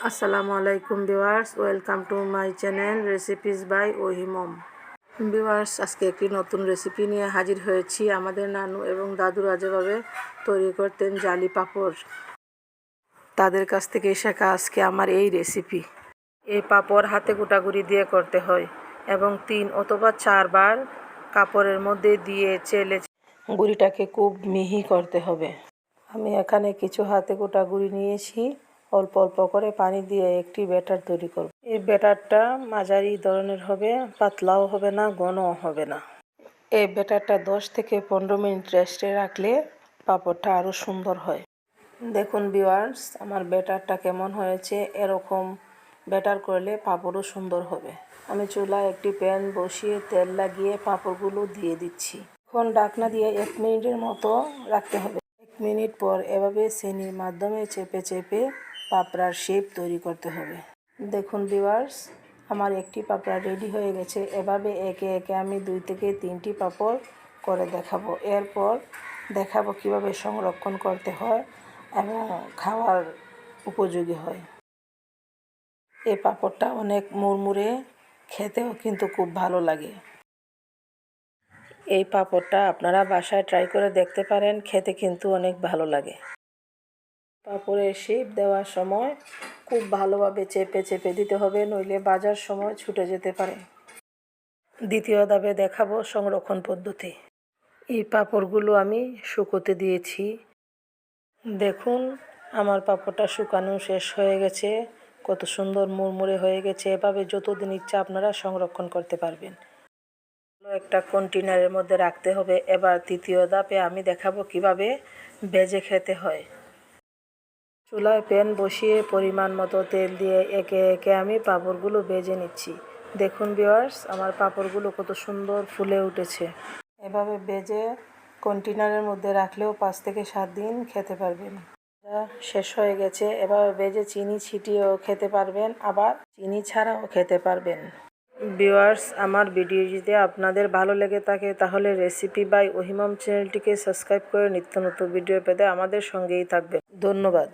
আসসালামু আলাইকুম viewers, welcome to my channel recipes by ওহিমম। ভিউয়ার্স, আজকে একটি নতুন রেসিপি নিয়ে হাজির হয়েছি। আমাদের নানু এবং দাদুরা যেভাবে তৈরি করতেন জালি পাঁপড়, তাদের কাছ থেকে শেখা আজকে আমার এই রেসিপি। এই পাঁপড় হাতে গোটাগুড়ি দিয়ে করতে হয় এবং 3 অথবা 4 বার কাপড়ের মধ্যে দিয়ে চেলে গুঁড়িটাকে খুব মিহি করতে হবে। আমি এখানে কিছু হাতে গোটা গুঁড়ি নিয়েছি। অল্প অল্প করে পানি দিয়ে একটি ব্যাটার তৈরি করব। এই ব্যাটারটা মাঝারি ধরনের হবে, পাতলাও হবে না, ঘনও হবে না। এই ব্যাটারটা 10 থেকে 15 মিনিট রেস্টে রাখলে পাঁপড়টা আরও সুন্দর হয়। দেখুন ভিউয়ার্স, আমার ব্যাটারটা কেমন হয়েছে। এরকম ব্যাটার করলে পাঁপড়ও সুন্দর হবে। আমি চুলায় একটি প্যান বসিয়ে তেল লাগিয়ে পাঁপড়গুলো দিয়ে দিচ্ছি। এখন ঢাকনা দিয়ে 1 মিনিটের মতো রাখতে হবে। 1 মিনিট পর এভাবে ছেনির মাধ্যমে চেপে চেপে পাপড়ার শেপ তৈরি করতে হবে। দেখুন ভিউয়ার্স, আমার একটি পাপড়া রেডি হয়ে গেছে। এভাবে একে একে আমি 2 থেকে 3টি পাপড় করে দেখাবো। এরপর দেখাবো কিভাবে সংরক্ষণ করতে হয় এবং খাওয়ার উপযোগী হয়। এই পাপড়টা অনেক মুড়মুড়ে, খেতেও কিন্তু খুব ভালো লাগে। এই পাপড়টা আপনারা বাসায় ট্রাই করে দেখতে পারেন, খেতে কিন্তু অনেক ভালো লাগে। পাঁপড়ের শেপ দেওয়ার সময় খুব ভালোভাবে চেপে চেপে দিতে হবে, নইলে ভাজার সময় ছুটে যেতে পারে। দ্বিতীয় ধাপে দেখাবো সংরক্ষণ পদ্ধতি। এই পাঁপড়গুলো আমি শুকোতে দিয়েছি। দেখুন, আমার পাঁপড়টা শুকানো শেষ হয়ে গেছে। কত সুন্দর মুড়মুড়ে হয়ে গেছে। এভাবে যতদিন ইচ্ছা আপনারা সংরক্ষণ করতে পারবেন। একটা কন্টেনারের মধ্যে রাখতে হবে। এবার তৃতীয় ধাপে আমি দেখাবো কিভাবে ভেজে খেতে হয়। চুলায় প্যান বসিয়ে পরিমাণ মতো তেল দিয়ে একে একে আমি পাঁপড়গুলো ভেজে নিচ্ছি। দেখুন ভিউয়ার্স, আমার পাঁপড়গুলো কত সুন্দর ফুলে উঠেছে। এভাবে ভেজে কন্টেনারের মধ্যে রাখলেও 5 থেকে 7 দিন খেতে পারবেন। শেষ হয়ে গেছে। এভাবে ভেজে চিনি ছিটিয়েও খেতে পারবেন, আবার চিনি ছাড়াও খেতে পারবেন। ভিউয়ার্স, আমার ভিডিও যদি আপনাদের ভালো লেগে থাকে তাহলে রেসিপি বাই ওহিমম চ্যানেলটিকে সাবস্ক্রাইব করে নিত্য নতুন ভিডিও পেতে আমাদের সঙ্গেই থাকবেন। ধন্যবাদ।